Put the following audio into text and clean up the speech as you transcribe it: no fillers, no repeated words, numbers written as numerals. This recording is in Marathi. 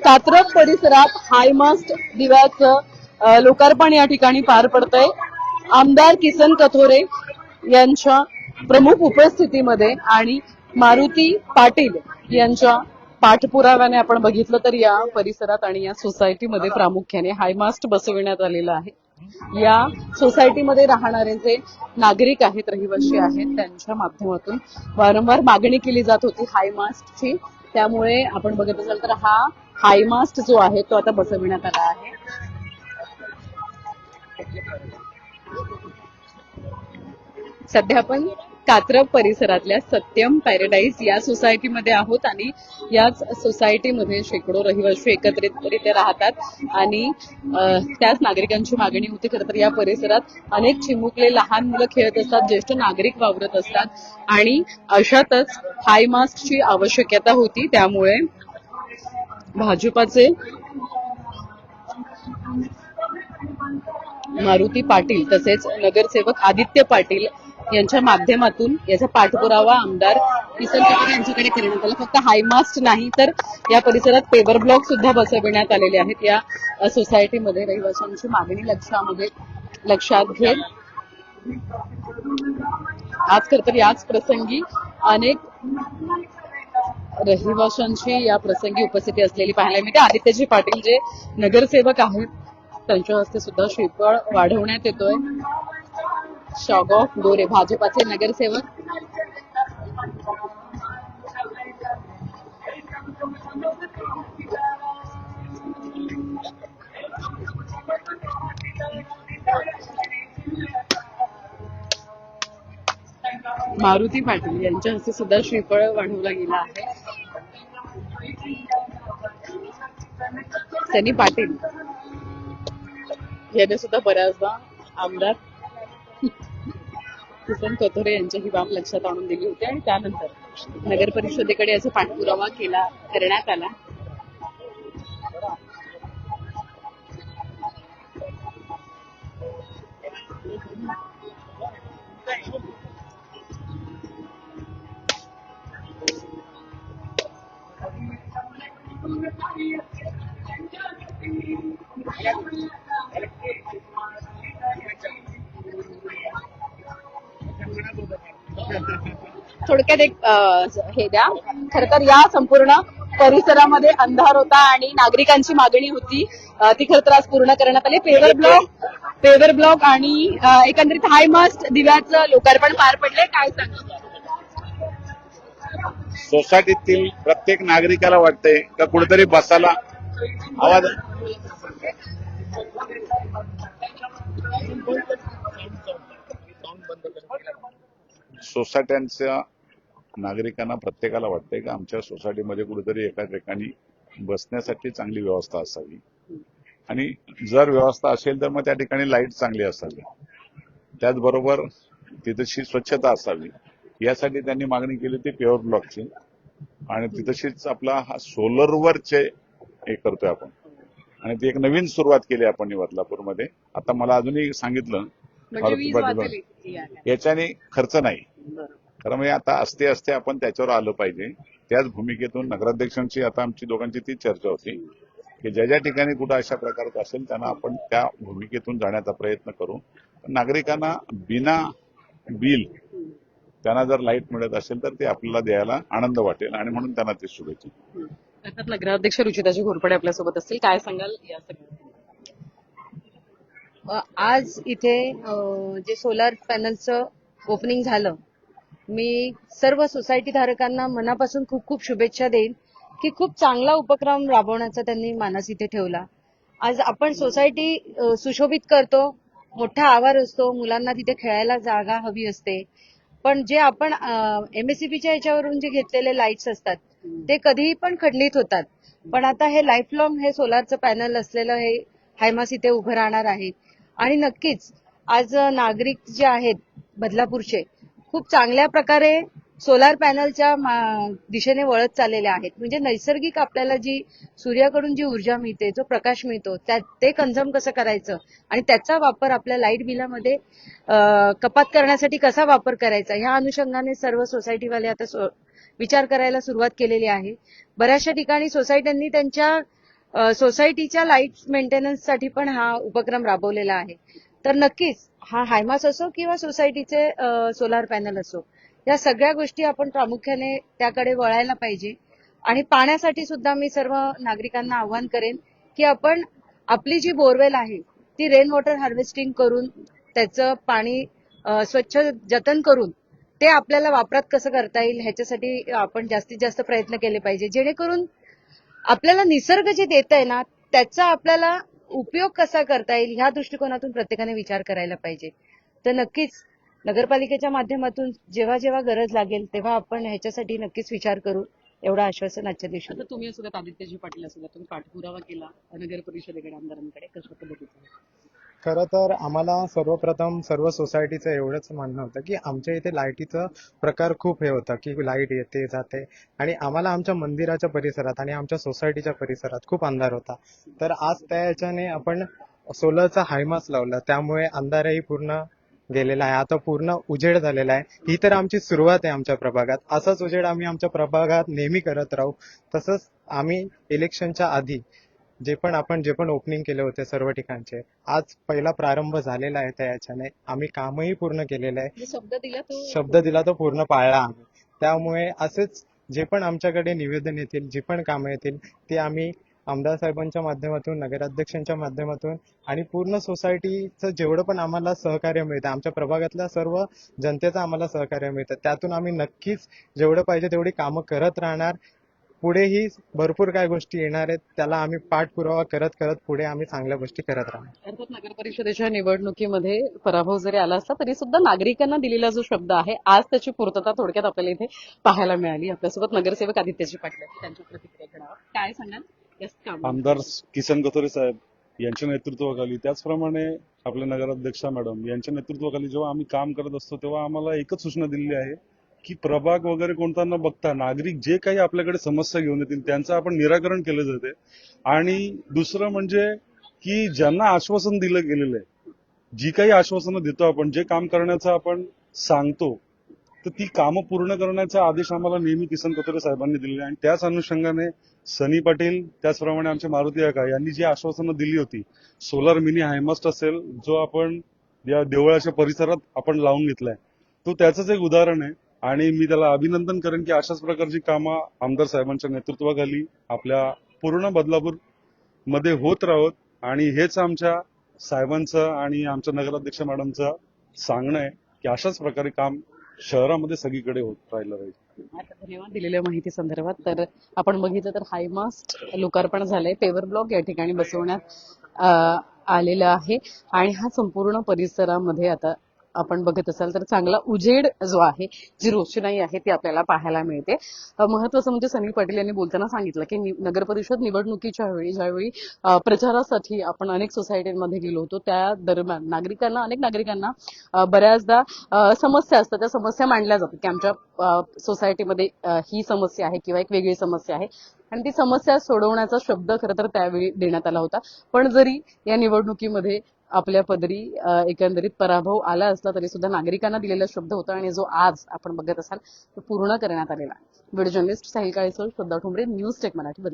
कात्रज परिसरात हायमास्ट दिव्याचं लोकार्पण या ठिकाणी पार पडतंय। आमदार किसन कथोरे यांच्या प्रमुख उपस्थितीमध्ये आणि मारुती पाटील यांच्या पाठपुराव्याने आपण बघितलं तर या परिसरात आणि या सोसायटीमध्ये प्रामुख्याने हायमास्ट बसविण्यात आलेलं आहे। या सोसायटीमध्ये राहणारे जे नागरिक आहेत, रहिवासी आहेत, त्यांच्या माध्यमातून वारंवार मागणी केली जात होती हायमास्टची। त्यामुळे आपण बघत असाल तर हा हायमास्ट जो आहे तो आता बसविण्यात आला आहे। सध्या आपण कात्रज परिसरातल्या सत्यम पॅराडाईज या सोसायटीमध्ये आहोत आणि याच सोसायटीमध्ये शेकडो रहिवासी एकत्रितरित्या राहतात आणि त्याच नागरिकांची मागणी होती। खरं तर या परिसरात अनेक चिमुकले लहान मुलं खेळत असतात, ज्येष्ठ नागरिक वावरत असतात आणि अशातच हायमास्टची आवश्यकता होती। त्यामुळे भाजपाचे मारुती पाटील तसेच नगरसेवक आदित्य पाटील यांच्या माध्यमातून याचा पाठपुरावा आमदार किसन कथोरे यांच्याकडे करण्यात आला। फक्त हायमास्ट नाही तर या परिसरात पेवर ब्लॉक सुद्धा बसविण्यात आलेले आहेत। या सोसायटीमध्ये रहिवाशांची मागणी लक्षात घेत आज खरं तर याच प्रसंगी अनेक रहिवाशांची या प्रसंगी उपस्थिती असलेली पाहायला मिळते। आदित्यजी पाटील जे नगरसेवक आहेत त्यांच्या हस्ते सुद्धा श्रीफळ वाढवण्यात येतोय। शॉगॉफ गोरे भाजपाचे नगरसेवक मारुती पाटील यांच्या हस्ते सुद्धा श्रीफळ वाढवला गेला आहे। सनी पाटील यांनी सुद्धा बऱ्याचदा आमदार किसन कथोरे यांची ही बाब लक्षात आणून दिली होती आणि त्यानंतर नगर परिषदेकडे याचा पाठपुरावा करण्यात आला। थोडक्यात एक हे द्या। खरं तर या संपूर्ण परिसरामध्ये अंधार होता आणि नागरिकांची मागणी होती ती खरं तर आज पूर्ण करण्यात आली। पेवर ब्लॉक आणि एकंदरीत हायमास्ट दिव्याचं लोकार्पण पार पडले। काय सांगा? सोसायटीतील प्रत्येक नागरिकाला वाटतंय का कुठेतरी बसायला आवाज सोसायट्यांच्या नागरिकांना प्रत्येकाला वाटतंय का आमच्या सोसायटीमध्ये कुठेतरी एका ठिकाणी बसण्यासाठी चांगली व्यवस्था असावी आणि जर व्यवस्था असेल तर मग त्या ठिकाणी लाईट चांगली असावी, त्याचबरोबर तिथेशी स्वच्छता असावी। यासाठी त्यांनी मागणी केली होती पेवर ब्लॉकची आणि तिथेशीच आपला हा सोलरवरचे हे करतोय आपण आणि ती एक नवीन सुरुवात केली आपण बदलापूरमध्ये। आता मला अजूनही सांगितलं याच्याने खर्च नाही, खरं म्हणजे आता असते आपण त्याच्यावर आलं पाहिजे। त्याच भूमिकेतून नगराध्यक्षांची आता आमची दोघांची ती चर्चा होती की ज्या ठिकाणी कुठं अशा प्रकारचं असेल त्यांना आपण त्या भूमिकेतून जाण्याचा प्रयत्न करू। नागरिकांना बिना बिल त्यांना जर लाईट मिळत असेल तर ते आपल्याला द्यायला आनंद वाटेल आणि म्हणून त्यांना ते शुभेच्छा। अर्थात नगराध्यक्ष रुचिताजी घोरपडे आपल्यासोबत असतील, काय सांगाल या सगळ्या? आज इथे जे सोलार पॅनलचं ओपनिंग झालं, मी सर्व सोसायटी धारकांना मनापासून खूप खूप शुभेच्छा देईन की खूप चांगला उपक्रम राबवण्याचा त्यांनी मानस इथे ठेवला। आज आपण सोसायटी सुशोभित करतो, मोठा आवार असतो, मुलांना तिथे खेळायला जागा हवी असते, पण जे आपण एमएससीबीच्या याच्यावरून जे घेतलेले लाईट्स असतात ते कधीही पण खंडित होतात। पण आता हे लाईफ लॉंग हे सोलारचं पॅनल असलेलं हे हायमास इथे उभं राहणार आहे आणि नक्कीच आज नागरिक जे आहेत बदलापूरचे खूप चांगल्या प्रकारे सोलार पॅनलच्या दिशेने वळत चाललेले आहेत। म्हणजे नैसर्गिक आपल्याला जी सूर्याकडून जी ऊर्जा मिळते, जो प्रकाश मिळतो, ते कंझ्युम कसं करायचं आणि त्याचा वापर आपल्या लाईट बिलामध्ये कपात करण्यासाठी कसा वापर करायचा, ह्या अनुषंगाने सर्व सोसायटीवाले आता विचार करायला सुरुवात केलेली आहे। बऱ्याचशा ठिकाणी सोसायट्यांनी त्यांच्या सोसायटीच्या लाईट मेंटेनन्ससाठी पण हा उपक्रम राबवलेला आहे. तर नक्कीच हा हायमास असो किंवा सोसायटीचे सोलार पॅनल असो, या सगळ्या गोष्टी आपण प्रामुख्याने त्याकडे वळायला पाहिजे. आणि पाण्यासाठी सुद्धा मी सर्व नागरिकांना आवाहन करेन की आपण आपली जी बोरवेल आहे ती रेन वॉटर हार्वेस्टिंग करून त्याचं पाणी स्वच्छ जतन करून ते आपल्याला वापरात कसं करता येईल ह्याच्यासाठी आपण जास्तीत जास्त प्रयत्न केले पाहिजे, जेणेकरून आपल्याला निसर्ग जे देत आहे ना त्याचा आपल्याला उपयोग कसा करता येईल ह्या दृष्टिकोनातून प्रत्येकाने विचार करायला पाहिजे. तर नक्कीच नगरपालिकेच्या माध्यमातून जेव्हा जेव्हा गरज लागेल तेव्हा आपण ह्याच्यासाठी नक्कीच विचार करू, एवढं आश्वासन आजच्या दिवशी आता तुम्ही असू द्यात, आदित्यजी पाटील असू द्यात, तुम्ही पाठपुरावा केला नगर परिषदेकडे, आमदारांकडे, कशा पद्धतीचा? खरं तर आम्हाला सर्वप्रथम सर्व सोसायटीचं एवढंच म्हणणं होतं की आमच्या इथे लाईटीचा प्रकार खूप हे होता की लाईट येते जाते आणि आम्हाला आमच्या मंदिराच्या परिसरात आणि आमच्या सोसायटीच्या परिसरात खूप अंधार होता. तर आज त्या याच्याने आपण सोलरचा हायमास लावला, त्यामुळे अंधारही पूर्ण गेलेला आहे. आता पूर्ण उजेड झालेला आहे. ही तर आमची सुरुवात आहे आमच्या प्रभागात. असाच उजेड आम्ही आमच्या प्रभागात नेहमी करत राहू. तसंच आम्ही इलेक्शनच्या आधी जे पण ओपनिंग केले होते सर्व ठिकाणचे, आज पहिला प्रारंभ झालेला आहे. त्या याच्याने आम्ही कामही पूर्ण केलेलं आहे. जे शब्द दिला तो शब्द दिला तो पूर्ण पाळला आम्ही. त्यामुळे असेच जे पण आमच्याकडे निवेदन येतील, जी पण कामं येतील, ते आम्ही आमदार साहेबांच्या माध्यमातून, नगराध्यक्षांच्या माध्यमातून आणि पूर्ण सोसायटीचं जेवढं पण आम्हाला सहकार्य मिळतं, आमच्या प्रभागातल्या सर्व जनतेचं आम्हाला सहकार्य मिळतं, त्यातून आम्ही नक्कीच जेवढं पाहिजे तेवढी कामं करत राहणार. पुढेही भरपूर काय गोष्टी येणार आहेत, त्याला आम्ही पाठपुरावा करत करत पुढे आम्ही चांगल्या गोष्टी करत राहणार. अर्थात नगर परिषदेच्या निवडणुकीमध्ये पराभव जरी आला असला तरी सुद्धा नागरिकांना दिलेला जो शब्द आहे, आज त्याची पूर्तता थोडक्यात आपल्याला इथे पाहायला मिळाली. आपल्यासोबत नगरसेवक आदित्यजी पाटील आहेत, त्यांच्या प्रतिक्रिया घेणार आहोत. काय सांगाल या कामाबद्दल? आमदार किसन कथोरे साहेब यांच्या नेतृत्वाखाली, त्याचप्रमाणे आपल्या नगराध्यक्षा मॅडम यांच्या नेतृत्वाखाली जेव्हा आम्ही काम करत असतो तेव्हा आम्हाला एकच सूचना दिलेली आहे की प्रभाग वगैरे कोणता न बघता नागरिक जे काही आपल्याकडे समस्या घेऊन येतील त्यांचं आपण निराकरण केलं जाते. आणि दुसरं म्हणजे की ज्यांना आश्वासन दिलं गेलेलं आहे, जी काही आश्वासनं देतो आपण, जे काम करण्याचं आपण सांगतो, तर ती कामं पूर्ण करण्याचा आदेश आम्हाला नेहमी किसन कथोरे साहेबांनी दिलेले आहे. आणि त्याच अनुषंगाने सनी पाटील, त्याचप्रमाणे आमचे मारुती काका यांनी जी आश्वासनं दिली होती, सोलार मिनी हायमास्ट असेल जो आपण या देवळाच्या परिसरात आपण लावून घेतलाय, तो त्याचंच एक उदाहरण आहे. आणि मी त्याला अभिनंदन करेन की अशाच प्रकारची कामं आमदार साहेबांच्या नेतृत्वाखाली आपल्या पूर्ण बदलापूर मध्ये होत राहोत. आणि हेच आमच्या साहेबांचं आणि आमच्या नगराध्यक्ष मॅडमचं सांगणं आहे की अशाच प्रकारे काम शहरामध्ये सगळीकडे होत राहिलं पाहिजे. आता धन्यवाद दिलेल्या माहिती संदर्भात. तर आपण बघितलं तर हायमास्ट लोकार्पण झालंय, पेवर ब्लॉक या ठिकाणी बसवण्यात आलेला आहे आणि हा संपूर्ण परिसरामध्ये आता आपण बघत असाल तर चांगला उजेड जो आहे, जी रोषणाई आहे ती आपल्याला पाहायला मिळते. महत्वाचं म्हणजे सनी पाटील यांनी बोलताना सांगितलं की नगर परिषद निवडणुकीच्या वेळी ज्यावेळी प्रचारासाठी आपण अनेक सोसायटीमध्ये गेलो होतो, त्या दरम्यान अनेक नागरिकांना बऱ्याचदा समस्या असतात, त्या समस्या मांडल्या जातात की आमच्या सोसायटीमध्ये ही समस्या आहे किंवा एक वेगळी समस्या आहे, आणि ती समस्या सोडवण्याचा शब्द खरं तर त्यावेळी देण्यात आला होता. पण जरी या निवडणुकीमध्ये आपल्या पदरी एकंदरीत पराभव आला असला तरी सुद्धा नागरिकांना दिलेला शब्द होता आणि जो आज आपण बघत असाल तो पूर्ण करण्यात आलेला. व्हिडिओ जर्नलिस्ट साहिल काळेसह श्रद्धा ठोंबरे, न्यूज टेक मराठी, बदलापूर.